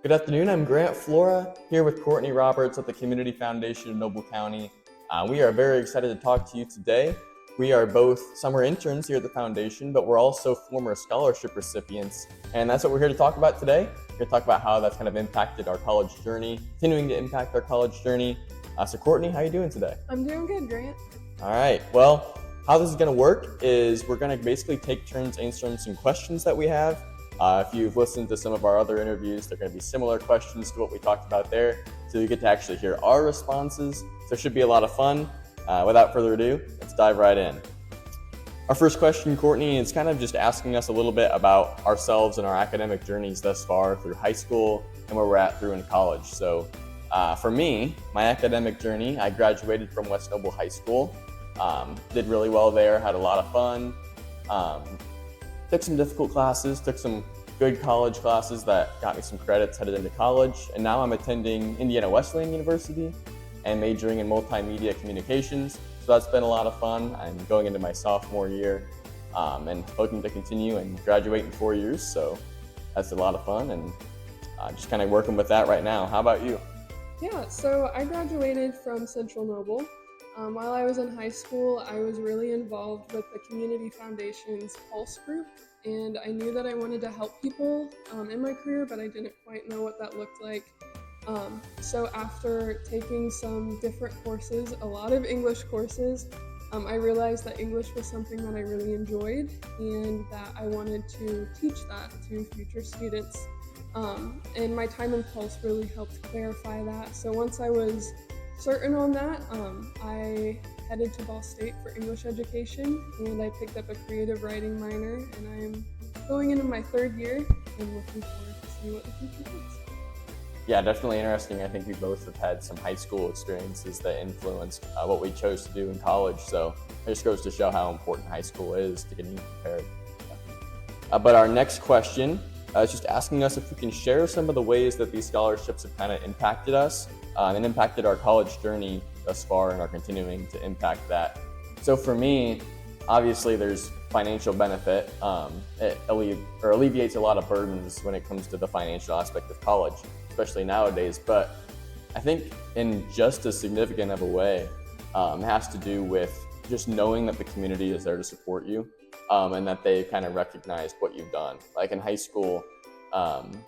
Good afternoon, I'm Grant Flora, here with Courtney Roberts at the Community Foundation of Noble County. We are very excited to talk to you today. We are both summer interns here at the foundation, but we're also former scholarship recipients, and that's what we're here to talk about today. We're going to talk about how that's kind of impacted our college journey, continuing to impact our college journey. So Courtney, how are you doing today? I'm doing good, Grant. All right, well, how this is going to work is we're going to basically take turns answering some questions that we have. If you've listened to some of our other interviews, they're going to be similar questions to what we talked about there. So you get to actually hear our responses. So it should be a lot of fun. Without further ado, let's dive right in. Our first question, Courtney, is kind of just asking us a little bit about ourselves and our academic journeys thus far through high school and where we're at through in college. So for me, my academic journey, I graduated from West Noble High School. Did really well there, had a lot of fun. Took some difficult classes, took some good college classes that got me some credits headed into college, and now I'm attending Indiana Wesleyan University and majoring in multimedia communications. So that's been a lot of fun. I'm going into my sophomore year and hoping to continue and graduate in 4 years. So that's a lot of fun and just kind of working with that right now. How about you? Yeah, so I graduated from Central Noble. While I was in high school, I was really involved with the Community Foundation's Pulse group, and I knew that I wanted to help people in my career, but I didn't quite know what that looked like. So after taking some different courses, a lot of English courses, I realized that English was something that I really enjoyed and that I wanted to teach that to future students. And my time in Pulse really helped clarify that. So once I was certain on that, I headed to Ball State for English education, and I picked up a creative writing minor, and I'm going into my third year and looking forward to see what the future holds. Yeah, definitely interesting. I think we both have had some high school experiences that influenced what we chose to do in college. So it just goes to show how important high school is to getting prepared. But our next question is just asking us if we can share some of the ways that these scholarships have kind of impacted us and impacted our college journey thus far and are continuing to impact that. So for me, obviously there's financial benefit. It alleviates a lot of burdens when it comes to the financial aspect of college, especially nowadays. But I think in just as significant of a way, it has to do with just knowing that the community is there to support you and that they kind of recognized what you've done. Like in high school,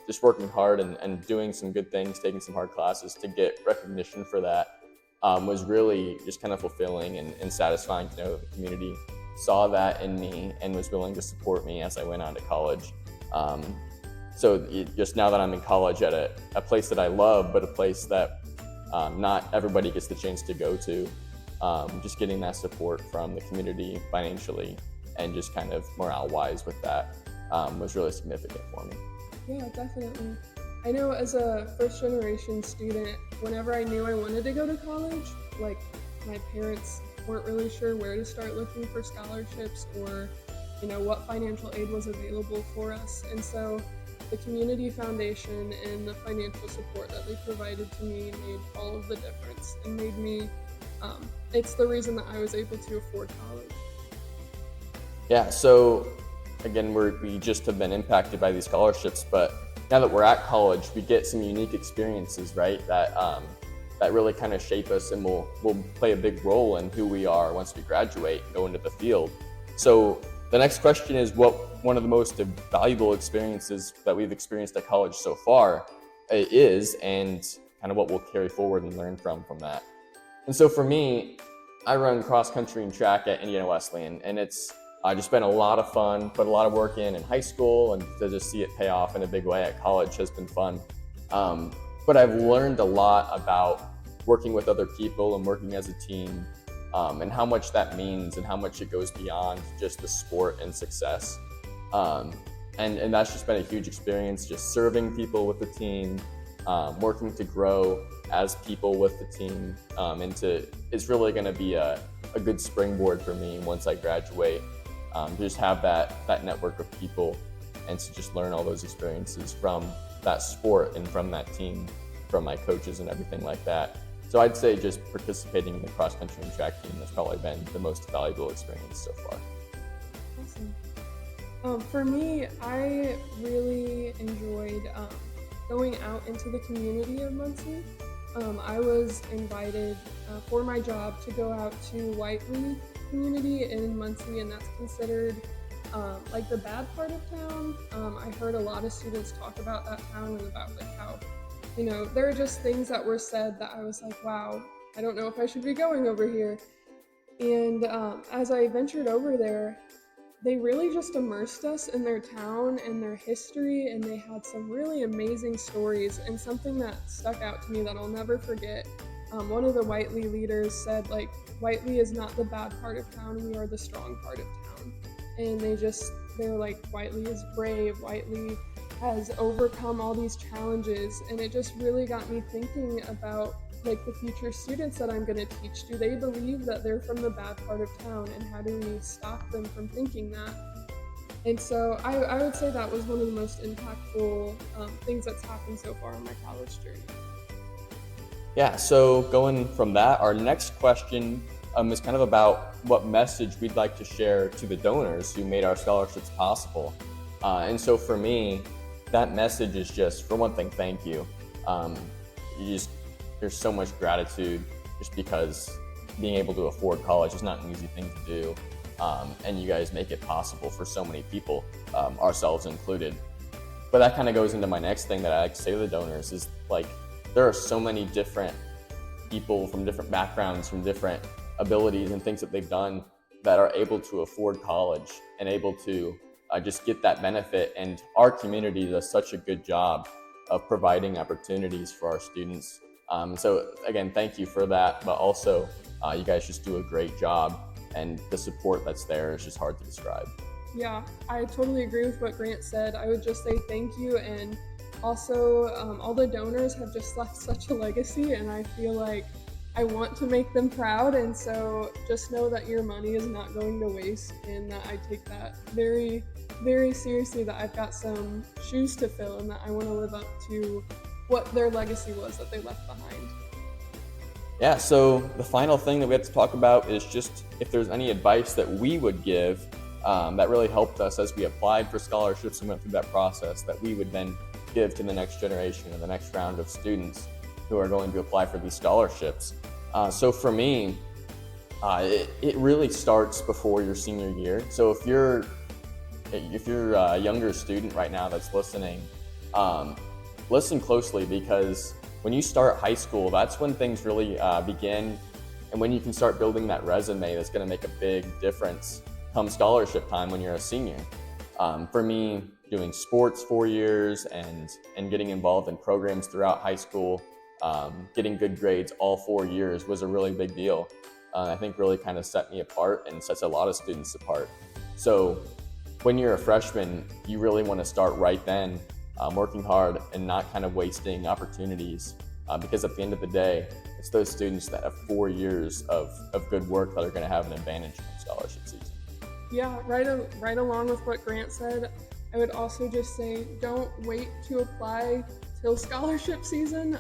just working hard and doing some good things, taking some hard classes to get recognition for that was really just kind of fulfilling and satisfying to know that the community saw that in me and was willing to support me as I went on to college. So just now that I'm in college at a place that I love, but a place that not everybody gets the chance to go to, just getting that support from the community financially and just kind of morale-wise with that was really significant for me. Yeah, definitely. I know as a first-generation student, whenever I knew I wanted to go to college, like my parents weren't really sure where to start looking for scholarships or, what financial aid was available for us. And so the Community Foundation and the financial support that they provided to me made all of the difference and made me, it's the reason that I was able to afford college. Yeah, so again, we just have been impacted by these scholarships, but now that we're at college, we get some unique experiences, right? That really kind of shape us and will play a big role in who we are once we graduate and go into the field. So the next question is what one of the most valuable experiences that we've experienced at college so far is, and kind of what we'll carry forward and learn from that. And so for me, I run cross country and track at Indiana Wesleyan, and it's just been a lot of fun, put a lot of work in high school, and to just see it pay off in a big way at college has been fun. But I've learned a lot about working with other people and working as a team, and how much that means and how much it goes beyond just the sport and success. And that's just been a huge experience, just serving people with the team, working to grow as people with the team, it's really going to be a good springboard for me once I graduate. To just have that network of people and to just learn all those experiences from that sport and from that team, from my coaches and everything like that. So I'd say just participating in the cross country and track team has probably been the most valuable experience so far. Awesome. For me, I really enjoyed going out into the community of Muncie. I was invited for my job to go out to Whiteley community in Muncie, and that's considered like the bad part of town. I heard a lot of students talk about that town and about like how, there are just things that were said that I was like, wow, I don't know if I should be going over here. And as I ventured over there, they really just immersed us in their town and their history, and they had some really amazing stories. And something that stuck out to me that I'll never forget, one of the Whiteley leaders said, like, Whiteley is not the bad part of town, we are the strong part of town. And they're like, Whiteley is brave, Whiteley has overcome all these challenges. And it just really got me thinking about like the future students that I'm going to teach. Do they believe that they're from the bad part of town, and how do we stop them from thinking that? And so I would say that was one of the most impactful things that's happened so far on my college journey. Yeah, so going from that, our next question is kind of about what message we'd like to share to the donors who made our scholarships possible. And so for me, that message is just, for one thing, thank you. There's so much gratitude just because being able to afford college is not an easy thing to do. And you guys make it possible for so many people, ourselves included. But that kind of goes into my next thing that I like to say to the donors is like, there are so many different people from different backgrounds, from different abilities and things that they've done that are able to afford college and able to just get that benefit. And our community does such a good job of providing opportunities for our students. So again, thank you for that, but also you guys just do a great job, and the support that's there is just hard to describe. Yeah, I totally agree with what Grant said. I would just say thank you, and also all the donors have just left such a legacy, and I feel like I want to make them proud, and so just know that your money is not going to waste, and that I take that very, very seriously, that I've got some shoes to fill, and that I want to live up to what their legacy was that they left behind. Yeah, so the final thing that we have to talk about is just if there's any advice that we would give that really helped us as we applied for scholarships and went through that process, that we would then give to the next generation or the next round of students who are going to apply for these scholarships. So for me, it really starts before your senior year. So if you're a younger student right now that's listening, listen closely, because when you start high school, that's when things really begin, and when you can start building that resume that's going to make a big difference come scholarship time when you're a senior. For me, doing sports 4 years and getting involved in programs throughout high school, getting good grades all 4 years was a really big deal. I think really kind of set me apart and sets a lot of students apart. So when you're a freshman, you really want to start right then, working hard and not kind of wasting opportunities, because at the end of the day, it's those students that have 4 years of good work that are going to have an advantage from scholarship season. Yeah, right along with what Grant said, I would also just say don't wait to apply till scholarship season,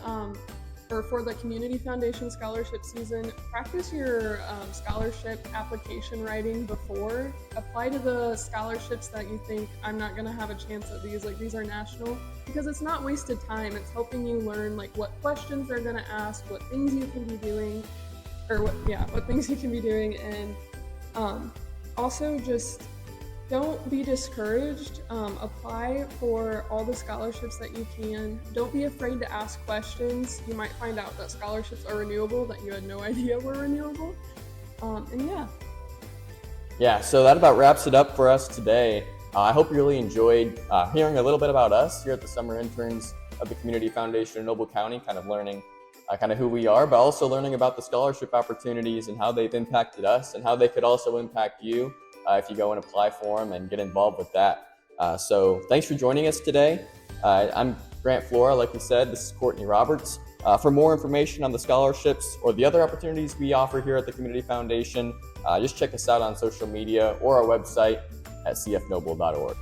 or for the Community Foundation scholarship season. Practice your scholarship application writing before. Apply to the scholarships that you think, I'm not going to have a chance at these, like these are national, because it's not wasted time. It's helping you learn like what questions they're going to ask, what things you can be doing, what things you can be doing. And also just don't be discouraged. Apply for all the scholarships that you can. Don't be afraid to ask questions. You might find out that scholarships are renewable that you had no idea were renewable. Yeah, so that about wraps it up for us today. I hope you really enjoyed hearing a little bit about us here at the Summer Interns of the Community Foundation in Noble County, kind of learning kind of who we are, but also learning about the scholarship opportunities and how they've impacted us and how they could also impact you if you go and apply for them and get involved with that. So thanks for joining us today. I'm Grant Flora, like we said. This is Courtney Roberts. For more information on the scholarships or the other opportunities we offer here at the Community Foundation, just check us out on social media or our website at cfnoble.org.